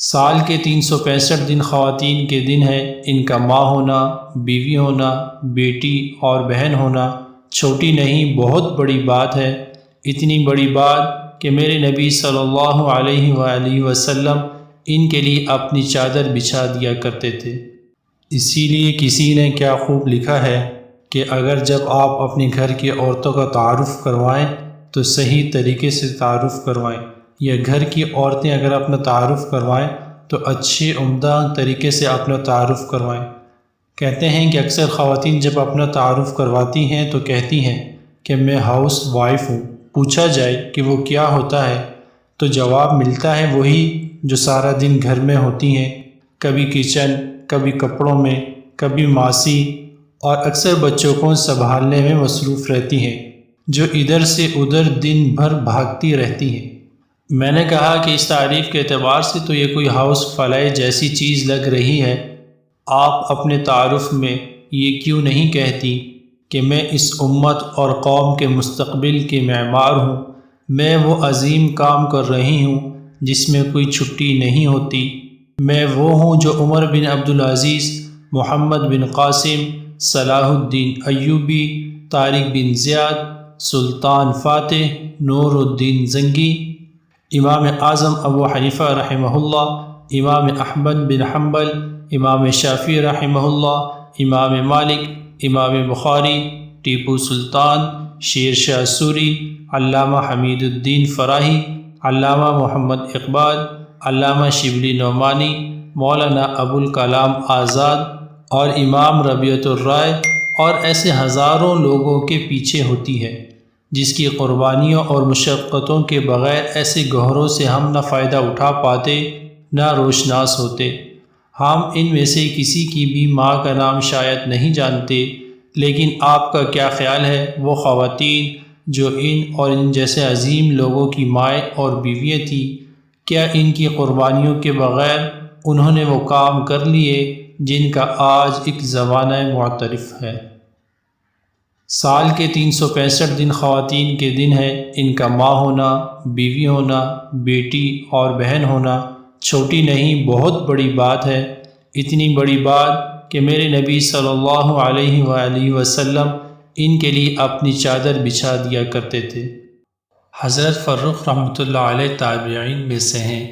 سال کے 365 دن خواتین کے دن ہیں۔ ان کا ماں ہونا، بیوی ہونا، بیٹی اور بہن ہونا چھوٹی نہیں، بہت بڑی بات ہے۔ اتنی بڑی بات کہ میرے نبی صلی اللہ علیہ وآلہ وسلم ان کے لیے اپنی چادر بچھا دیا کرتے تھے۔ اسی لیے کسی نے کیا خوب لکھا ہے کہ اگر جب آپ اپنے گھر کی عورتوں کا تعارف کروائیں تو صحیح طریقے سے تعارف کروائیں، یا گھر کی عورتیں اگر اپنا تعارف کروائیں تو اچھے عمدہ طریقے سے اپنا تعارف کروائیں۔ کہتے ہیں کہ اکثر خواتین جب اپنا تعارف کرواتی ہیں تو کہتی ہیں کہ میں ہاؤس وائف ہوں۔ پوچھا جائے کہ وہ کیا ہوتا ہے تو جواب ملتا ہے وہی جو سارا دن گھر میں ہوتی ہیں، کبھی کچن، کبھی کپڑوں میں، کبھی ماسی، اور اکثر بچوں کو سنبھالنے میں مصروف رہتی ہیں، جو ادھر سے ادھر دن بھر بھاگتی رہتی ہیں۔ میں نے کہا کہ اس تعریف کے اعتبار سے تو یہ کوئی ہاؤس فلائی جیسی چیز لگ رہی ہے۔ آپ اپنے تعارف میں یہ کیوں نہیں کہتی کہ میں اس امت اور قوم کے مستقبل کے معمار ہوں، میں وہ عظیم کام کر رہی ہوں جس میں کوئی چھٹی نہیں ہوتی، میں وہ ہوں جو عمر بن عبدالعزیز، محمد بن قاسم، صلاح الدین ایوبی، طارق بن زیاد، سلطان فاتح، نور الدین زنگی، امام اعظم ابو حنیفہ رحمہ اللہ، امام احمد بن حنبل، امام شافعی رحمہ اللہ، امام مالک، امام بخاری، ٹیپو سلطان، شیر شاہ سوری، علامہ حمید الدین فراہی، علامہ محمد اقبال، علامہ شبلی نعمانی، مولانا ابوالکلام آزاد اور امام ربیعۃ الرائے، اور ایسے ہزاروں لوگوں کے پیچھے ہوتی ہے جس کی قربانیوں اور مشقتوں کے بغیر ایسے گہروں سے ہم نہ فائدہ اٹھا پاتے نہ روشناس ہوتے۔ ہم ان میں سے کسی کی بھی ماں کا نام شاید نہیں جانتے، لیکن آپ کا کیا خیال ہے وہ خواتین جو ان اور ان جیسے عظیم لوگوں کی مائیں اور بیویاں تھیں، کیا ان کی قربانیوں کے بغیر انہوں نے وہ کام کر لیے جن کا آج ایک زمانہ معترف ہے؟ سال کے 365 دن خواتین کے دن ہیں۔ ان کا ماں ہونا، بیوی ہونا، بیٹی اور بہن ہونا چھوٹی نہیں، بہت بڑی بات ہے۔ اتنی بڑی بات کہ میرے نبی صلی اللہ علیہ وآلہ وسلم ان کے لیے اپنی چادر بچھا دیا کرتے تھے۔ حضرت فرخ رحمۃ اللہ علیہ تابعین میں سے ہیں۔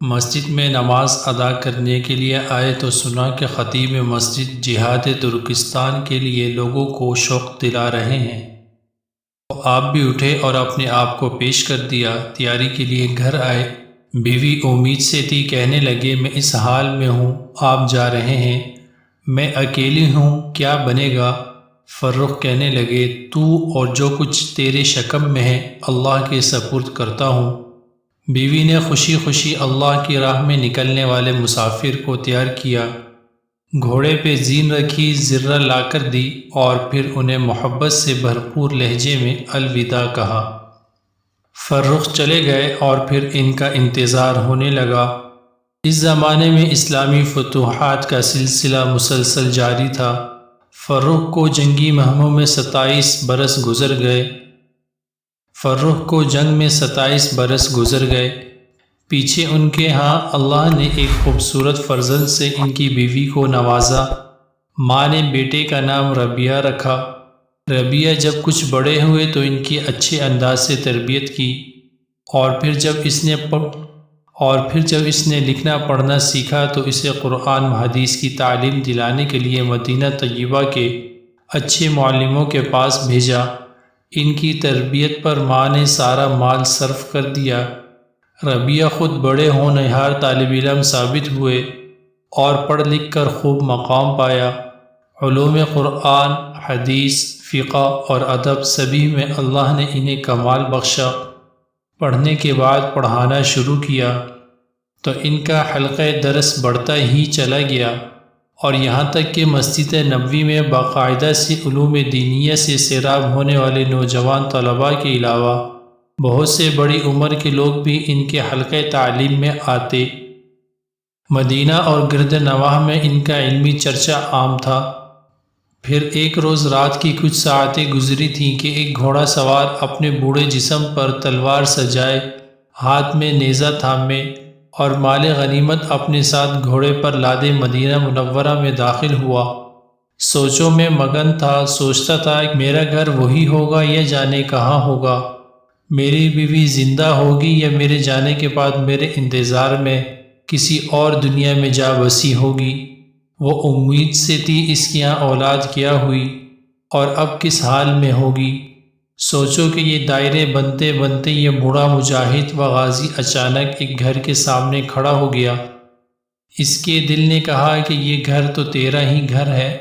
مسجد میں نماز ادا کرنے کے لیے آئے تو سنا کہ خطیب مسجد جہاد ترکستان کے لیے لوگوں کو شوق دلا رہے ہیں۔ تو آپ بھی اٹھے اور اپنے آپ کو پیش کر دیا، تیاری کے لیے گھر آئے۔ بیوی امید سے تھی، کہنے لگے میں اس حال میں ہوں، آپ جا رہے ہیں، میں اکیلی ہوں، کیا بنے گا؟ فرخ کہنے لگے تو اور جو کچھ تیرے شکم میں ہے اللہ کے سپرد کرتا ہوں۔ بیوی نے خوشی خوشی اللہ کی راہ میں نکلنے والے مسافر کو تیار کیا، گھوڑے پہ زین رکھی، زرہ لا کر دی اور پھر انہیں محبت سے بھرپور لہجے میں الوداع کہا۔ فرخ چلے گئے اور پھر ان کا انتظار ہونے لگا۔ اس زمانے میں اسلامی فتوحات کا سلسلہ مسلسل جاری تھا۔ فرخ کو جنگی مہموں میں 27 برس گزر گئے۔ پیچھے ان کے ہاں اللہ نے ایک خوبصورت فرزند سے ان کی بیوی کو نوازا۔ ماں نے بیٹے کا نام ربیہ رکھا۔ ربیہ جب کچھ بڑے ہوئے تو ان کی اچھے انداز سے تربیت کی، اور پھر جب اس نے لکھنا پڑھنا سیکھا تو اسے قرآن و حدیث کی تعلیم دلانے کے لیے مدینہ طیبہ کے اچھے معلموں کے پاس بھیجا۔ ان کی تربیت پر ماں نے سارا مال صرف کر دیا۔ ربیہ خود بڑے ہونہار طالب علم ثابت ہوئے اور پڑھ لکھ کر خوب مقام پایا۔ علوم قرآن، حدیث، فقہ اور ادب سبھی میں اللہ نے انہیں کمال بخشا۔ پڑھنے کے بعد پڑھانا شروع کیا تو ان کا حلقہ درس بڑھتا ہی چلا گیا، اور یہاں تک کہ مسجد نبوی میں باقاعدہ سے علوم دینیہ سے سیراب ہونے والے نوجوان طلباء کے علاوہ بہت سے بڑی عمر کے لوگ بھی ان کے حلقہ تعلیم میں آتے۔ مدینہ اور گرد نواح میں ان کا علمی چرچا عام تھا۔ پھر ایک روز رات کی کچھ ساعتیں گزری تھیں کہ ایک گھوڑا سوار اپنے بوڑھے جسم پر تلوار سجائے، ہاتھ میں نیزہ تھامے اور مال غنیمت اپنے ساتھ گھوڑے پر لادے مدینہ منورہ میں داخل ہوا۔ سوچوں میں مگن تھا، سوچتا تھا کہ میرا گھر وہی ہوگا یا جانے کہاں ہوگا، میری بیوی زندہ ہوگی یا میرے جانے کے بعد میرے انتظار میں کسی اور دنیا میں جا بسی ہوگی۔ وہ امید سے تھی اس کی یہاں اولاد کیا ہوئی اور اب کس حال میں ہوگی۔ سوچو کہ یہ دائرے بنتے بنتے یہ بوڑھا مجاہد و غازی اچانک ایک گھر کے سامنے کھڑا ہو گیا۔ اس کے دل نے کہا کہ یہ گھر تو تیرا ہی گھر ہے۔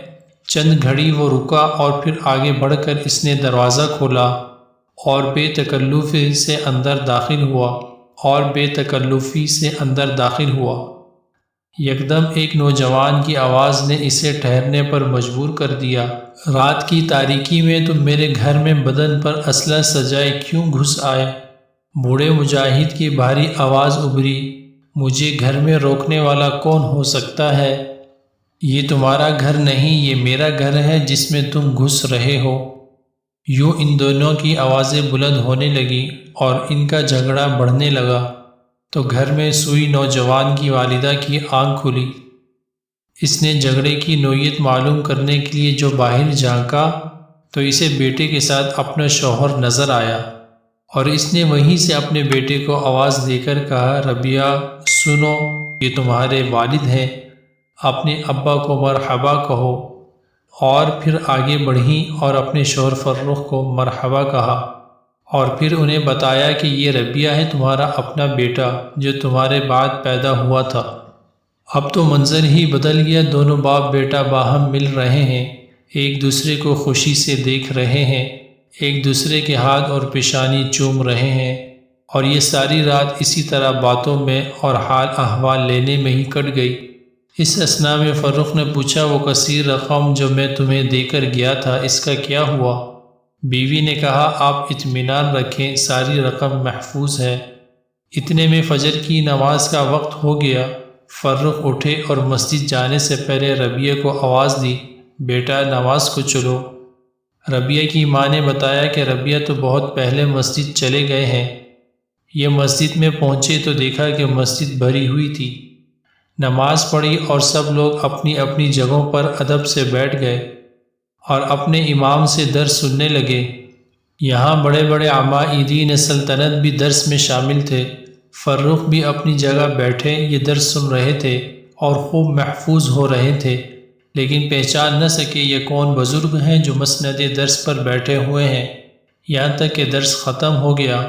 چند گھڑی وہ رکا اور پھر آگے بڑھ کر اس نے دروازہ کھولا اور بے تکلفی سے اندر داخل ہوا یکدم ایک نوجوان کی آواز نے اسے ٹھہرنے پر مجبور کر دیا۔ رات کی تاریکی میں تم میرے گھر میں بدن پر اسلحہ سجائے کیوں گھس آئے؟ بوڑھے مجاہد کی بھاری آواز ابھری، مجھے گھر میں روکنے والا کون ہو سکتا ہے؟ یہ تمہارا گھر نہیں، یہ میرا گھر ہے جس میں تم گھس رہے ہو۔ یوں ان دونوں کی آوازیں بلند ہونے لگیں اور ان کا جھگڑا بڑھنے لگا تو گھر میں سوئی نوجوان کی والدہ کی آنکھ کھلی۔ اس نے جھگڑے کی نوعیت معلوم کرنے کے لیے جو باہر جھانکا تو اسے بیٹے کے ساتھ اپنا شوہر نظر آیا اور اس نے وہیں سے اپنے بیٹے کو آواز دے کر کہا، ربیہ سنو، یہ تمہارے والد ہیں، اپنے ابا کو مرحبا کہو۔ اور پھر آگے بڑھیں اور اپنے شوہر فرخ کو مرحبا کہا اور پھر انہیں بتایا کہ یہ ربیہ ہے تمہارا اپنا بیٹا جو تمہارے بعد پیدا ہوا تھا۔ اب تو منظر ہی بدل گیا، دونوں باپ بیٹا باہم مل رہے ہیں، ایک دوسرے کو خوشی سے دیکھ رہے ہیں، ایک دوسرے کے ہاتھ اور پیشانی چوم رہے ہیں، اور یہ ساری رات اسی طرح باتوں میں اور حال احوال لینے میں ہی کٹ گئی۔ اس اثناء میں فرخ نے پوچھا، وہ کثیر رقم جو میں تمہیں دے کر گیا تھا اس کا کیا ہوا؟ بیوی نے کہا، آپ اطمینان رکھیں، ساری رقم محفوظ ہے۔ اتنے میں فجر کی نماز کا وقت ہو گیا۔ فرخ اٹھے اور مسجد جانے سے پہلے ربیہ کو آواز دی، بیٹا نماز کو چلو۔ ربیہ کی ماں نے بتایا کہ ربیہ تو بہت پہلے مسجد چلے گئے ہیں۔ یہ مسجد میں پہنچے تو دیکھا کہ مسجد بھری ہوئی تھی۔ نماز پڑھی اور سب لوگ اپنی اپنی جگہوں پر ادب سے بیٹھ گئے اور اپنے امام سے درس سننے لگے۔ یہاں بڑے بڑے عمائدین سلطنت بھی درس میں شامل تھے۔ فرخ بھی اپنی جگہ بیٹھے یہ درس سن رہے تھے اور خوب محفوظ ہو رہے تھے، لیکن پہچان نہ سکے یہ کون بزرگ ہیں جو مسند درس پر بیٹھے ہوئے ہیں۔ یہاں تک کہ درس ختم ہو گیا۔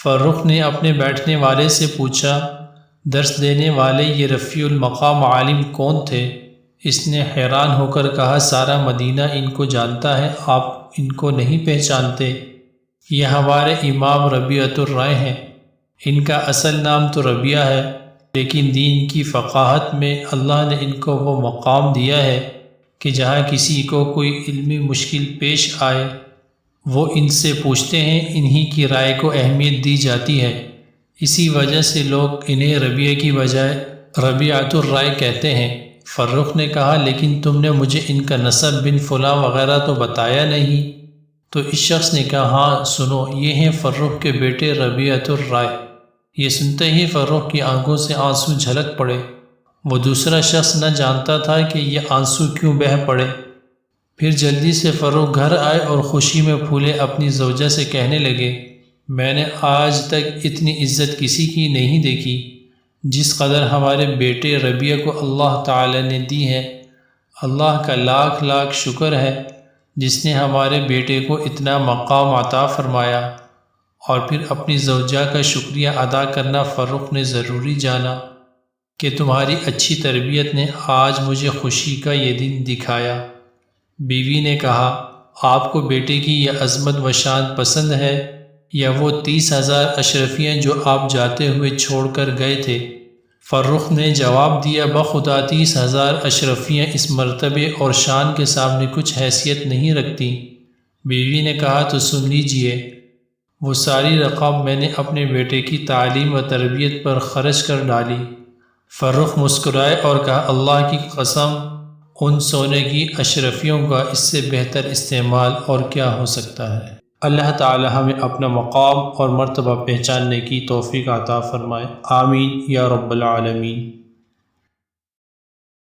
فرخ نے اپنے بیٹھنے والے سے پوچھا، درس دینے والے یہ رفیع المقام عالم کون تھے؟ اس نے حیران ہو کر کہا، سارا مدینہ ان کو جانتا ہے، آپ ان کو نہیں پہچانتے؟ یہ ہمارے امام ربیعۃ الرائے ہیں۔ ان کا اصل نام تو ربیہ ہے، لیکن دین کی فقاہت میں اللہ نے ان کو وہ مقام دیا ہے کہ جہاں کسی کو کوئی علمی مشکل پیش آئے وہ ان سے پوچھتے ہیں، انہی کی رائے کو اہمیت دی جاتی ہے۔ اسی وجہ سے لوگ انہیں ربیہ کی بجائے ربیعۃ الرائے کہتے ہیں۔ فرخ نے کہا، لیکن تم نے مجھے ان کا نسب بن فلاں وغیرہ تو بتایا نہیں۔ تو اس شخص نے کہا، ہاں سنو، یہ ہیں فرخ کے بیٹے ربیعۃ الرائے۔ یہ سنتے ہی فرخ کی آنکھوں سے آنسو جھلک پڑے۔ وہ دوسرا شخص نہ جانتا تھا کہ یہ آنسو کیوں بہہ پڑے۔ پھر جلدی سے فرخ گھر آئے اور خوشی میں پھولے اپنی زوجہ سے کہنے لگے، میں نے آج تک اتنی عزت کسی کی نہیں دیکھی جس قدر ہمارے بیٹے ربیہ کو اللہ تعالی نے دی ہے۔ اللہ کا لاکھ لاکھ شکر ہے جس نے ہمارے بیٹے کو اتنا مقام عطا فرمایا۔ اور پھر اپنی زوجہ کا شکریہ ادا کرنا فرخ نے ضروری جانا کہ تمہاری اچھی تربیت نے آج مجھے خوشی کا یہ دن دکھایا۔ بیوی نے کہا، آپ کو بیٹے کی یہ عظمت و شان پسند ہے یا وہ 30,000 اشرفیاں جو آپ جاتے ہوئے چھوڑ کر گئے تھے؟ فرخ نے جواب دیا، بخدا 30,000 اشرفیاں اس مرتبے اور شان کے سامنے کچھ حیثیت نہیں رکھتی۔ بیوی نے کہا، تو سن لیجئے، وہ ساری رقم میں نے اپنے بیٹے کی تعلیم و تربیت پر خرچ کر ڈالی۔ فرخ مسکرائے اور کہا، اللہ کی قسم، ان سونے کی اشرفیوں کا اس سے بہتر استعمال اور کیا ہو سکتا ہے؟ اللہ تعالی ہمیں اپنا مقام اور مرتبہ پہچاننے کی توفیق عطا فرمائے، آمین یا رب العالمین۔